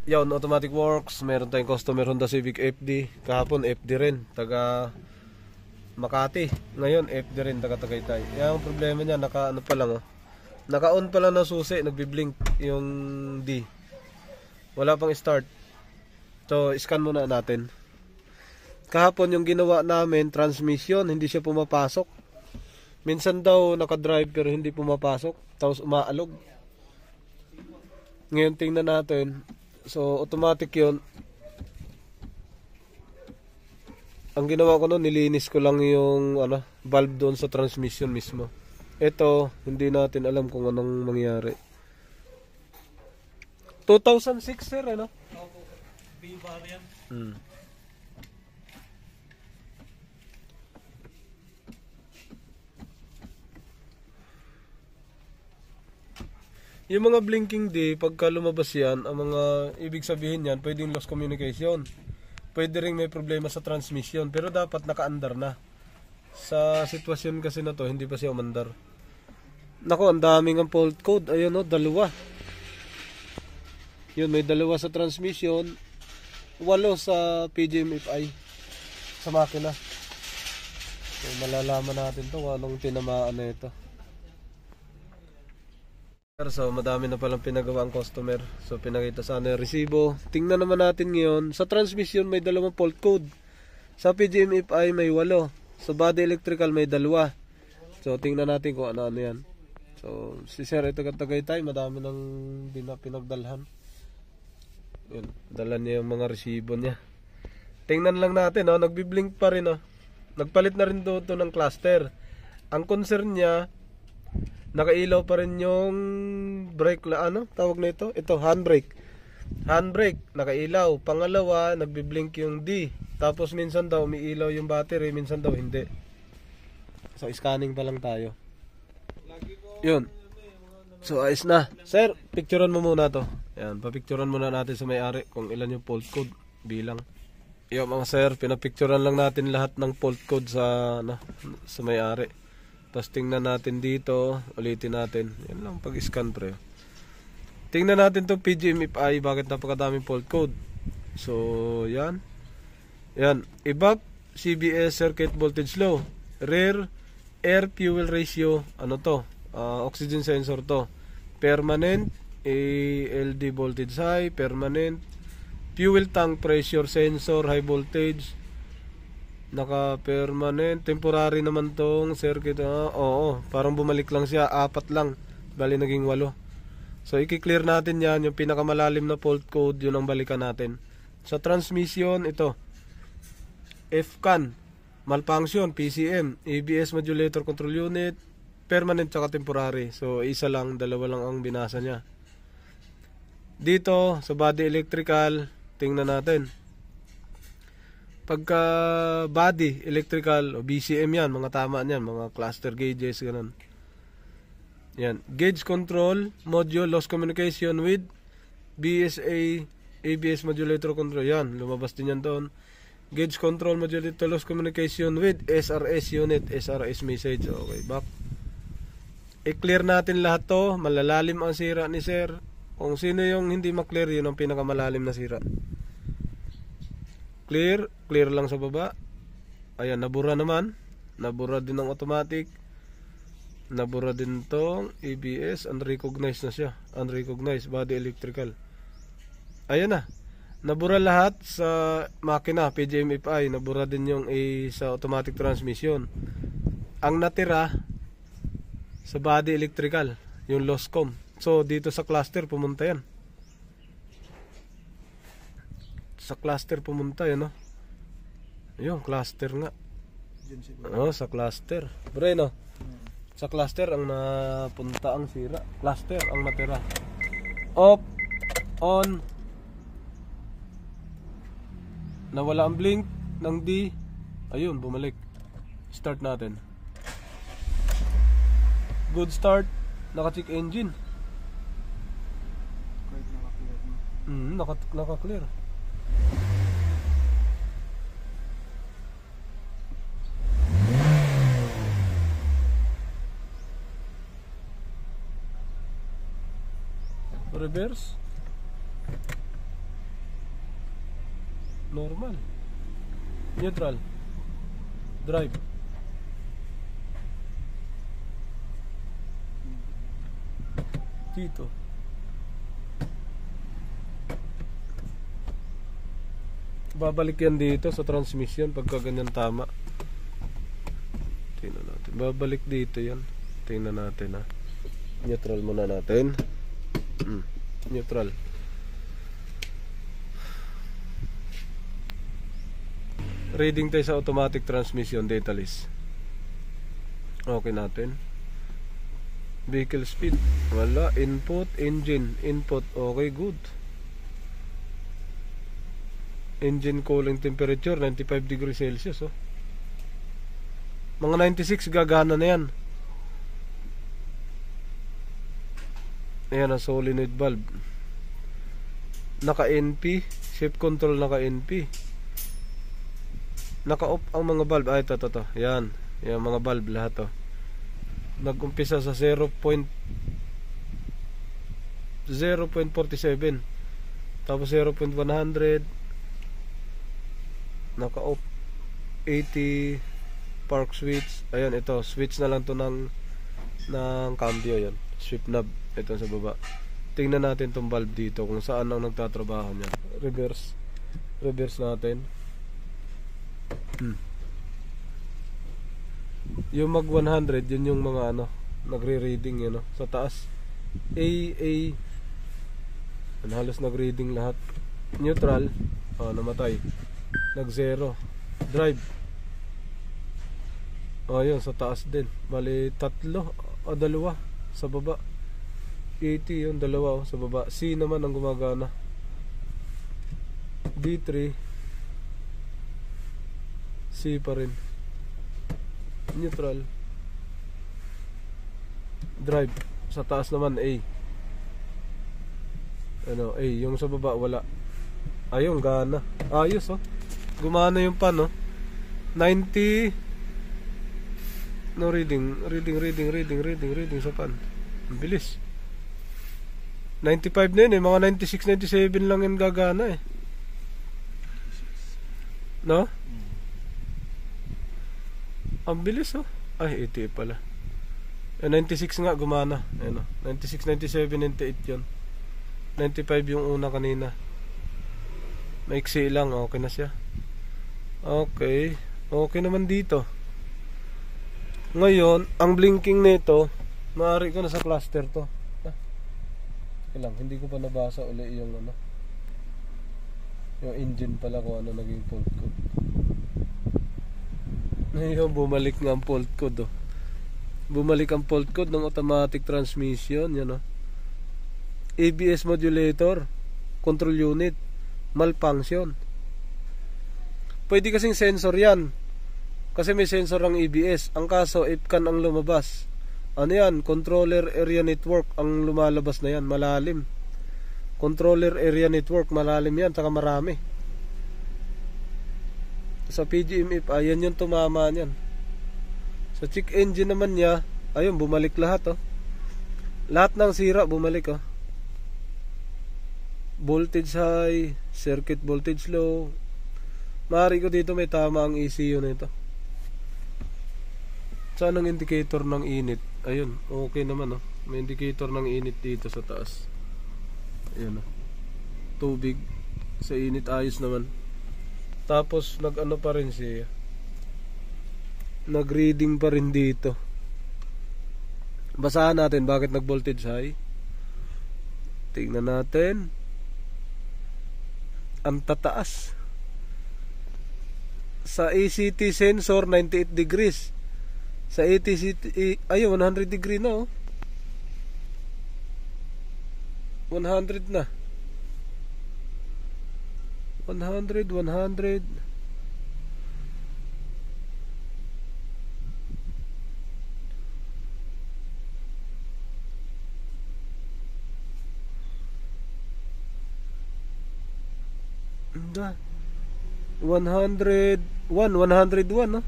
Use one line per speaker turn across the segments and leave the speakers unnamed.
Yun, automatic works. Meron tayong customer Honda Civic FD. Kahapon FD rin, taga Makati. Ngayon FD rin, taga Tagaytay. Yung problema niya, naka ano pa lang, oh. Naka-on pa lang na susi, nagbi-blink yung D. Wala pang start. So, scan muna natin. Kahapon yung ginawa namin, transmission, hindi siya pumapasok. Minsan daw naka-drive pero hindi pumapasok, tapos umaalog. Ngayon tingnan natin. So, automatic yun. Ang ginawa ko noon, nilinis ko lang yung valve doon sa transmission mismo. Ito, hindi natin alam kung anong mangyari. 2006 sir, ano?
Opo. B-bar yan.
Yung mga blinking D, pagka lumabas yan, ang mga ibig sabihin yan, pwedeng lost communication. Pwede rin may problema sa transmission, pero dapat naka-andar na. Sa sitwasyon kasi na to, hindi pa siya umandar. Nako, ang daming ang fault code. Ayun o, dalawa. Yun, may dalawa sa transmission, 8 sa PGM-FI sa makina. So, malalaman natin to kung anong tinamaan na ito. So, madami na palang pinagawa ang customer. So, pinakita sana yung resibo. Tingnan naman natin ngayon. Sa transmission may dalawang fault code. Sa PGM-FI may 8. Sa body electrical may 2. So, tingnan natin kung ano-ano yan. So, si Sir ito Tagaytay, madami nang pinagdalhan. Yun, dala niya yung mga resibo niya. Tingnan lang natin, oh, nagbi-blink pa rin, oh. Nagpalit na rin to ng cluster. Ang concern niya, nakailaw pa rin yung brake la, tawag na ito? Ito, handbrake. Handbrake, nakailaw. Pangalawa, nagbi-blink yung D. Tapos minsan daw umiilaw yung battery, minsan daw hindi. So, scanning pa lang tayo. Yun. So, ayos na. Sir, picturean mo muna to. Yan, papicturean muna natin sa may-ari kung ilan yung fault code bilang. Yo mga sir, pinapicturean lang natin lahat ng fault code sa may-ari. Tapos tingnan natin dito, ulitin natin. Yan lang pag-scan pre. Tingnan natin tong PGM-FI, bakit napakadaming fault code. So, yan. Yan, EVAP, CBS, circuit voltage low, rear, air fuel ratio, oxygen sensor to. Permanent, ALD voltage high, permanent, fuel tank pressure sensor, high voltage, naka-permanent, temporary naman tong circuit. Oo, parang bumalik lang siya, 4 lang, bali naging 8. So, i-clear natin yan, yung pinakamalalim na fault code, yun ang balikan natin. Sa transmission, ito, FCAN, malfunction, PCM, ABS modulator control unit, permanent tsaka temporary. So, isa lang, 2 lang ang binasa niya. Dito, sa body electrical, tingnan natin. Pagka body electrical o BCM yan, mga tama yan, mga cluster gauges, ganun. Yan, gauge control module loss communication with BSA ABS modulator control. Yan, lumabas din yan doon. Gauge control modulator loss communication with SRS unit, SRS message. Okay, back. I-clear natin lahat to. Malalalim ang sira ni sir. Kung sino yung hindi maklear, yun ang pinakamalalim na sira. Clear, clear lang sa baba. Ayan, nabura naman. Nabura din ang automatic. Nabura din tong ABS. Unrecognized na siya. Unrecognized, body electrical. Ayan na. Nabura lahat sa makina, PGM-FI. Nabura din yung sa automatic transmission. Ang natira sa body electrical, yung LOSCOM. So, dito sa cluster, pumunta yan. Sa cluster pumunta yan, no? Ayun, cluster nga. Sa cluster. Bro, no? Sa cluster ang napunta ang sira. Cluster ang natira. Off, on. Nawala ang blink ng D. Ayun, bumalik. Start natin. Good start. Naka-check engine. Naka-clear. Reverse. Normal. Neutral. Drive. Dito. Babalik yan dito sa transmission pagka ganyan tama. Tingnan natin. Babalik dito yan. Tingnan natin ha. Neutral muna natin. Neutral. Reading tayo sa automatic transmission data list. Okay natin. Vehicle speed. Wala. Input. Engine. Input. Okay, good. Engine cooling temperature 95 degrees Celsius. Oh. Mga 96 gagana na yan. Ayan ang solenoid valve. Naka NP. Shape control naka NP. Naka-off ang mga valve. Ay, ito. Yan. Yan mga valve lahat to. Nag-umpisa sa 0.47. Tapos 0.100. Naka-off. 80 park switch. Ayan, ito. Switch na lang to ng cambio. Yan. Sweep knob. Ito sa baba. Tingnan natin tong valve dito kung saan ang nagtatrabaho niya. Reverse. Reverse natin. Yung mag 100, yun yung mga nagre-reading yun, sa taas. Halos nag-reading lahat. Neutral, namatay. Nag 0. Drive. Yun, sa taas din. Bali, 3 o 2 sa baba. 80 yun, 2 sa baba. C naman ang gumagana. D3. C pa rin. Neutral. Drive. Sa taas naman A. A. Yung sa baba wala. Ayun, gana. Ayos Gumana yung pan 90. No, reading sa pan. Ang bilis. 95 na yun mga 96, 97 lang yung gagana no? Ang bilis Ay, 80 pala. 96 nga gumana. Ayun 96, 97, 98 yun. 95 yung una kanina. Maiksi lang. Okay na siya. Okay. Okay naman dito. Ngayon, ang blinking nito, maaari ko na sa cluster to. Lang, hindi ko pa nabasa uli yung yung engine pala kung ano naging fault code. Ngayon bumalik nga ang fault code Bumalik ang fault code ng automatic transmission, yan ABS modulator, control unit, malfunction. Pwede kasing sensor yan. Kasi may sensor ang ABS. Ang kaso, IPCAN ang lumabas. Ano yan? Controller area network ang lumalabas na yan, malalim. Controller area network, malalim yan, saka marami. Sa PGMF, ayan yung tumama niyan. Sa check engine naman niya, ayun, bumalik lahat Lahat ng sira, bumalik Voltage high, circuit voltage low. Maaari ko dito may tama ang ECU nito. Saan ang indicator ng init? Ayun, okay naman May indicator ng init dito sa taas. Ayun tubig sa init, ayos naman. Tapos nag-ano pa rin siya. Nag-reading pa rin dito. Basahan natin bakit nag-voltage high. Tingnan natin. Ang tataas. Sa ACT sensor 98 degrees. Sa ATCT, ayun, 100 degree na 100 na. 100. Anda. 101, 101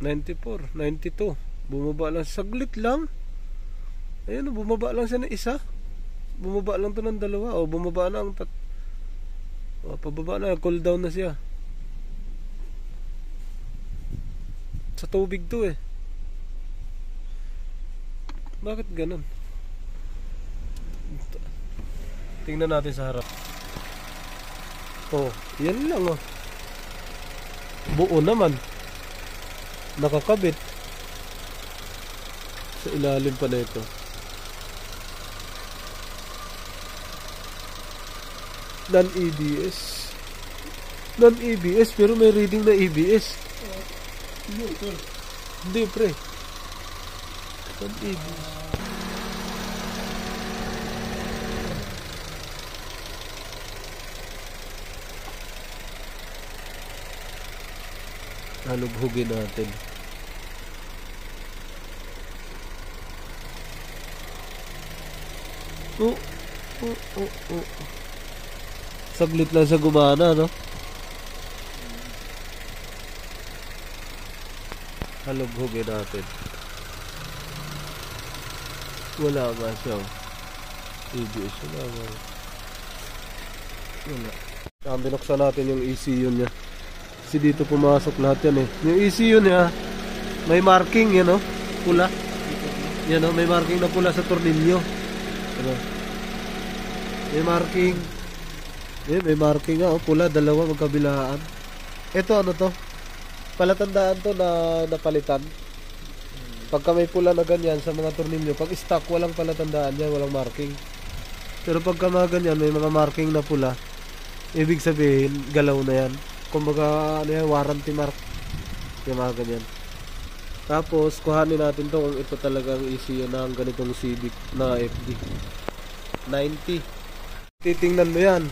94, 92. Bumaba lang saglit lang. Ayun, bumaba lang siya ng isa. Bumaba lang to ng dalawa. O, bumaba na ang o, pababa na. Cool down na siya. Sa tubig to eh. Bakit ganun? Tingnan natin sa harap. Oh, yan lang oh. Buo naman. Nakakabit. Sa ilalim pa na ito. Non-ABS. Non-ABS pero may reading na ABS. Hindi pre. Non-ABS. Halughugin natin. Saglit lang sa gumana, no? Halughugin natin. Wala nga siya. ABS wala. Binuksan natin yung ECU niya. Kasi dito pumasok lahat yan eh. Yung ECU niya, may marking yan o, pula. Yan o, may marking na pula sa tornilyo. Ano? May marking. May marking nga o, pula, dalawa magkabilaan. Ito ano to? Palatandaan to na napalitan. Pagka may pula na ganyan sa mga tornilyo, pag stock walang palatandaan yan, walang marking. Pero pagka mga ganyan, may mga marking na pula, ibig sabihin, galaw na yan. Kumbaga, ano yan, warranty mark. Yung mga ganyan. Tapos, kuhanin natin to kung ito talagang ECU na ang ganitong Civic na FD. 90. Titingnan mo yan.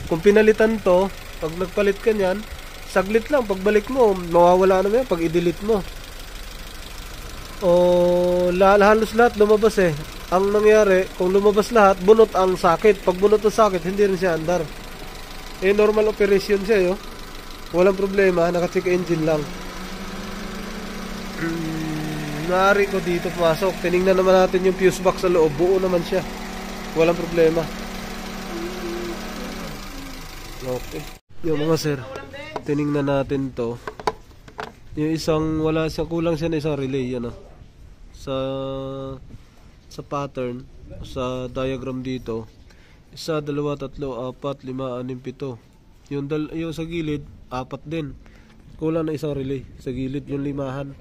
Kung pinalitan to, pag nagpalit ka nyan, saglit lang. Pagbalik mo, mawawala na yan pag i-delete mo. O, halos lahat lumabas eh. Ang nangyari, kung lumabas lahat, bunot ang sakit. Pag bunot ang sakit, hindi rin siya andar. Normal operation siya yun. Walang problema, naka-check engine lang. Naari ko dito pumasok. Tiningnan naman natin yung fuse box sa loob. Buo naman siya. Walang problema. Okay. Yung mga sir, tiningnan natin to. Yung isang, wala siya, kulang siya na isang relay. Yan o. Sa pattern, sa diagram dito. 1, 2, 3, 4, 5, 6, 7. Yung sa gilid, 4 din. Kulang na isang relay. Sa gilid yung limahan.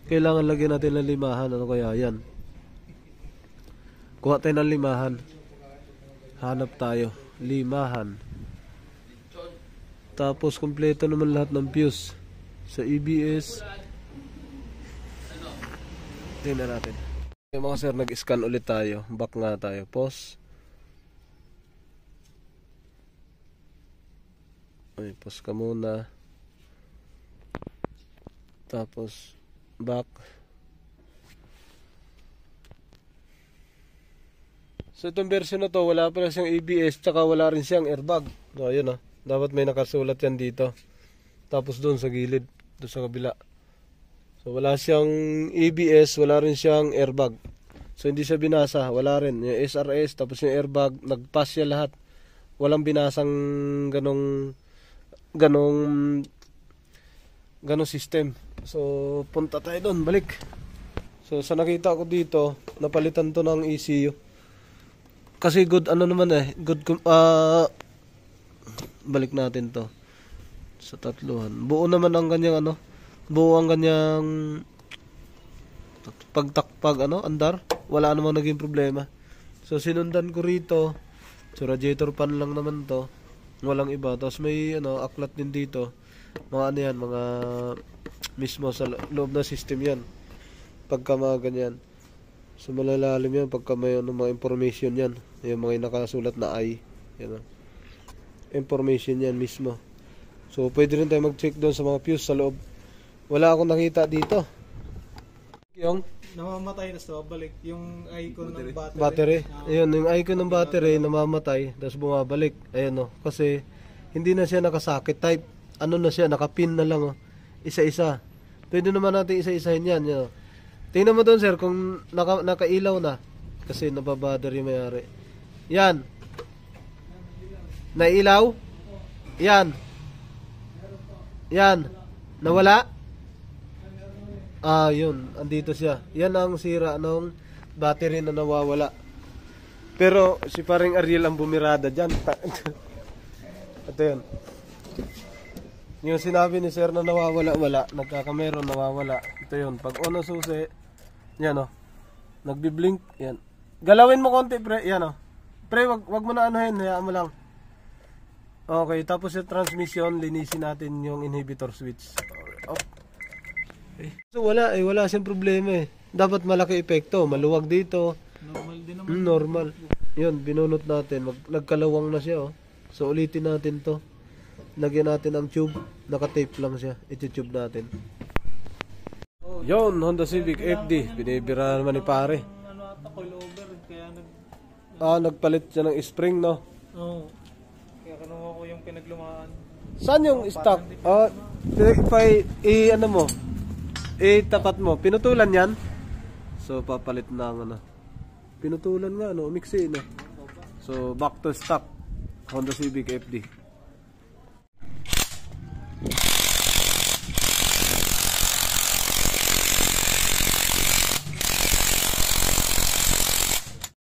Kailangan lagyan natin ng limahan. Ano kaya yan? Kuha tayo ng limahan. Hanap tayo. Limahan. Tapos kompleto naman lahat ng fuse. Sa EBS. Tingnan natin. Yung mga sir, nag-scan ulit tayo. Back nga tayo. Pause. Ay, pause ka muna. Tapos back. So itong version na to, wala pa siyang ABS, tsaka wala rin siyang airbag. So ayun oh, dapat may nakasulat yan dito. Tapos doon sa gilid, doon sa kabila. So wala siyang ABS, wala rin siyang airbag. So hindi siya binasa, wala rin. Yung SRS, tapos yung airbag, nag-pass siya lahat. Walang binasang ganong system. So punta tayo doon, balik. So sa nakita ko dito, napalitan to ng ECU. Kasi good ano naman eh, good balik natin to sa tatluhan. Buo naman ang kanyang ano, buo ang kanyang pagtakpag ano, andar. Wala namang naging problema. So sinundan ko rito. So radiator fan lang naman to. Walang iba. Tapos may ano, aklat din dito. Mga ano yan, mga mismo sa loob na system yan. Pagka mga ganyan. So malalalim yan pagka may ano, mga information yan. Yung mga nakasulat na I. Yan, information yan mismo. So pwede rin tayo mag-check doon sa mga fuse sa loob. Wala akong nakita dito. Yung
namamatay na sa balik yung icon ng
battery. Ayun, yung icon ng battery namamatay, tapos bumabalik. Ayun oh, kasi hindi na siya nakasakit type. Ano na siya, nakapin na lang oh. Isa-isa. Pwede naman natin isa-isahin yan, Tingnan mo doon sir kung nakailaw na. Kasi nababother yung may-ari. Yan. Nailaw? Yan. Yan. Nawala? Yun. Andito siya. Yan ang sira ng battery na nawawala. Pero si paring Ariel ang bumirada dyan. Ito yun. Yung sinabi ni sir na nawawala-wala, nagkakameron, nawawala. Ito yun. Pag on ang susi, yan o. Nagbiblink, yan. Galawin mo konti, pre. Yan o. Pre, wag mo na anuhin, hayaan mo lang. Okay, tapos yung transmission, linisin natin yung inhibitor switch. Okay. So wala siyang problema eh. Dapat malaki epekto, maluwag dito.
Normal din naman.
Normal. Yun, binunot natin. Nagkalawang na siya oh. So ulitin natin to. Lagyan natin ang tube. Naka-tape lang siya. Iti-tube natin. Yun, Honda Civic FD. Binibira naman ni pare.
Ano ata, coilover. Kaya
nagpalit siya ng spring, no?
Oo. Kaya kinuha ko yung pinaglumaan.
Saan yung stock? Ano mo? Tapat mo. Pinutulan yan? So, papalit na ang ano. Pinutulan nga, no? Umiksi, no? So, back to stock. Honda Civic FD.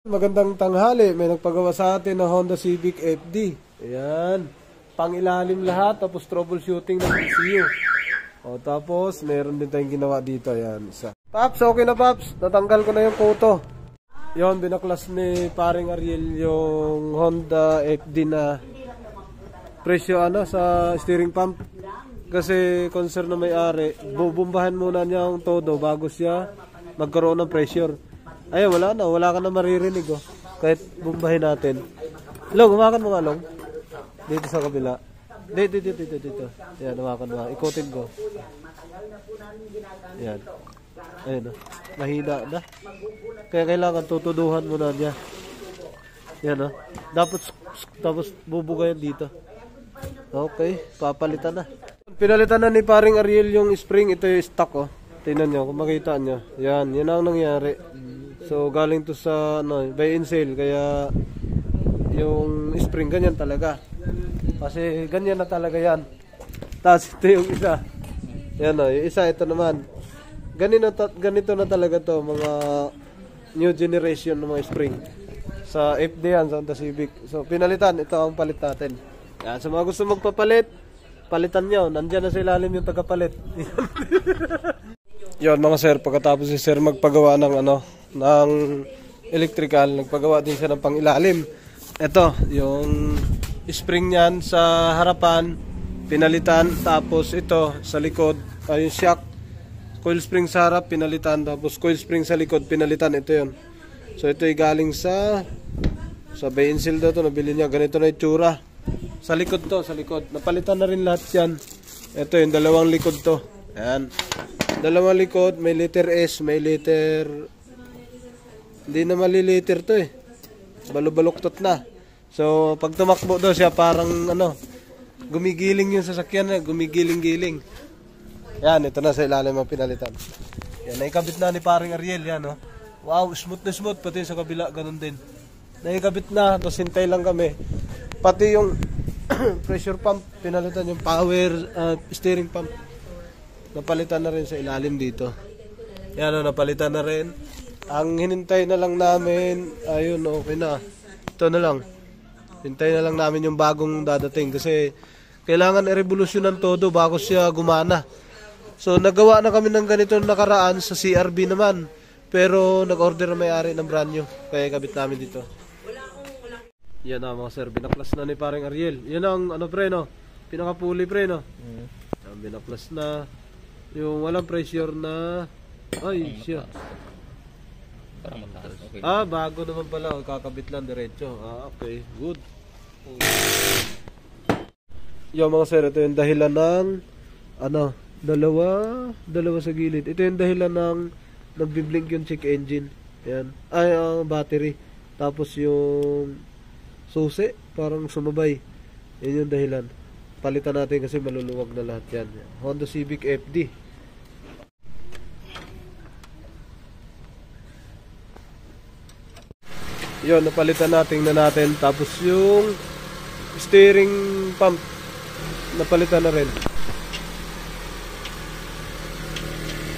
Magandang tanghali, may nagpagawa sa atin ng Honda Civic FD. Ayan, pangilalim lahat, tapos troubleshooting ng ECU. O tapos, meron din tayong ginawa dito. Ayan, isa. Paps, okay na Paps, natanggal ko na yung koto. Yon, binaklas ni paring Ariel yung Honda FD na presyo sa steering pump. Kasi concern na may-ari, bubumbahan muna niya ang todo bago siya magkaroon ng pressure. Ayun, wala ka na maririnig oh. Kahit bumbahin natin. Long, humakan mo nga Long. Dito sa kabila. Dito. Yan, humakan mo. Ikotin ko. Yan. Ayun oh. Mahina na. Kaya kailangan tutuduhan mo na niya. Yan oh. Tapos bubugayan dito. Okay, papalitan na. Pinalitan na ni paring Ariel yung spring. Ito yung stock oh. Tingnan nyo, kung makita nyo. Yan ang nangyari. So galing to sa buy and sale, kaya yung spring ganyan talaga. Kasi ganyan na talaga yan. Tapos ito yung isa. Yan yung isa ito naman. Ganito na talaga to, mga new generation ng mga spring. Sa FD yan, sa Honda Civic. So pinalitan, ito ang palit natin. Yan, sa mga gusto magpapalit, palitan nyo. Nandyan na sa ilalim yung tagapalit. Yon mga sir, pagkatapos si sir magpagawa ng ng electrical, nagpagawa din siya ng pangilalim. Ito, yung spring niyan sa harapan, pinalitan, tapos ito sa likod, yung shock, coil spring sa harap, pinalitan, tapos coil spring sa likod, pinalitan, ito yun. So ito ay galing sa buy and sale daw to, nabili niya, ganito na itsura. Sa likod to, sa likod, napalitan na rin lahat yan. Ito yung dalawang likod to, ayan. Dalawang likod, may letter S, may letter... Hindi na maliliter to eh. Balubaluktot na. So, pag tumakbo daw siya, parang gumigiling yung sasakyan na, gumigiling-giling. Yan, ito na sa ilalim ang pinalitan. Yan, naikabit na ni paring Ariel, yan Wow, smooth na smooth, pati sa kabila, ganun din. Naikabit na, tapos hintay lang kami. Pati yung pressure pump, pinalitan yung power steering pump. Napalitan na rin sa ilalim dito. Yan napalitan na rin. Ang hinintay na lang namin, ayun, okay na. Ito na lang. Hintay na lang namin yung bagong dadating kasi kailangan i-revolusyonan todo bago siya gumana. So nagawa na kami ng ganito nakaraan sa CRB naman. Pero nag-order na may-ari ng brand new. Kaya kabit namin dito. Yan na mga sir, binaklas na ni paring Ariel. Yan ang pre no, pinakapuli pre no. Binaklas na. Yung walang pressure na. Ay siya.
Okay.
Bago naman pala, kakabit lang diretso. Okay, good. Yung mga sir, ito yung dahilan ng dalawa sa gilid. Ito yung dahilan ng nagbiblink yung check engine. Yan. Battery. Tapos yung susi, parang sumabay. Yan yung dahilan. Palitan natin kasi maluluwag na lahat yan. Honda Civic FD. Yun, napalitan natin na natin. Tapos yung steering pump, napalitan na rin.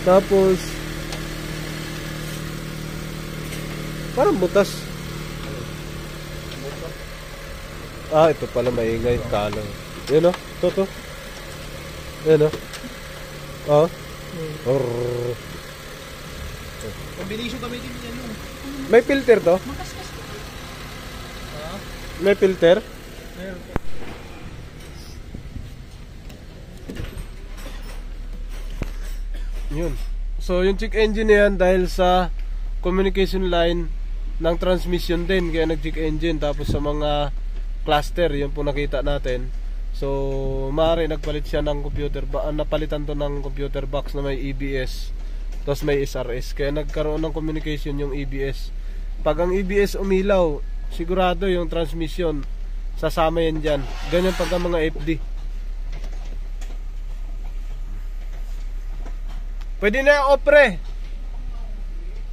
Tapos, parang butas. Ah, ito pala maingay. Kala. Yun o, to. Yun o. Ah.
Combination kami din yan.
May filter to? May filter?
Meron po.
Yun. So, yung check engine na yan dahil sa communication line ng transmission din. Kaya nag-check engine. Tapos sa mga cluster, yun po nakita natin. So, maaari nagpalit siya ng computer. Napalitan to ng computer box na may EBS. Tapos may SRS. Kaya nagkaroon ng communication yung EBS. Pag ang EBS umilaw, sigurado yung transmission sasama yan dyan. Ganyan pag ang mga FD. Pwede na yung off, pre.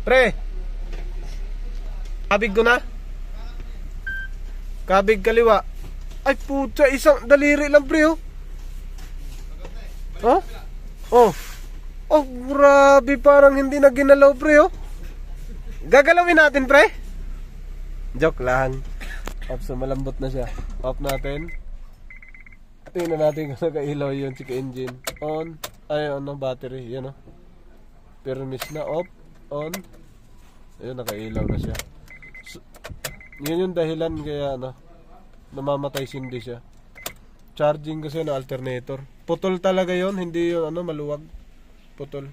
Pre. Kabig ko na. Kabig kaliwa. Ay putya, isang daliri lang, pre, oh. Oh? Oh. Oh, grabe, parang hindi na ginalaw, pre, oh. Gagalawin natin, pre. Joke lang. Off, so malambot na siya. Off natin. Tingnan natin kung nakailaw yung check engine. On. Ay, on ng battery. Yan, oh. Permis na. Off. On. Ayun, nakailaw na siya. So, yun yung dahilan kaya, ano, namamatay sindi siya. Charging kasi na alternator. Putol talaga yon, hindi yung ano, maluwag. Putol.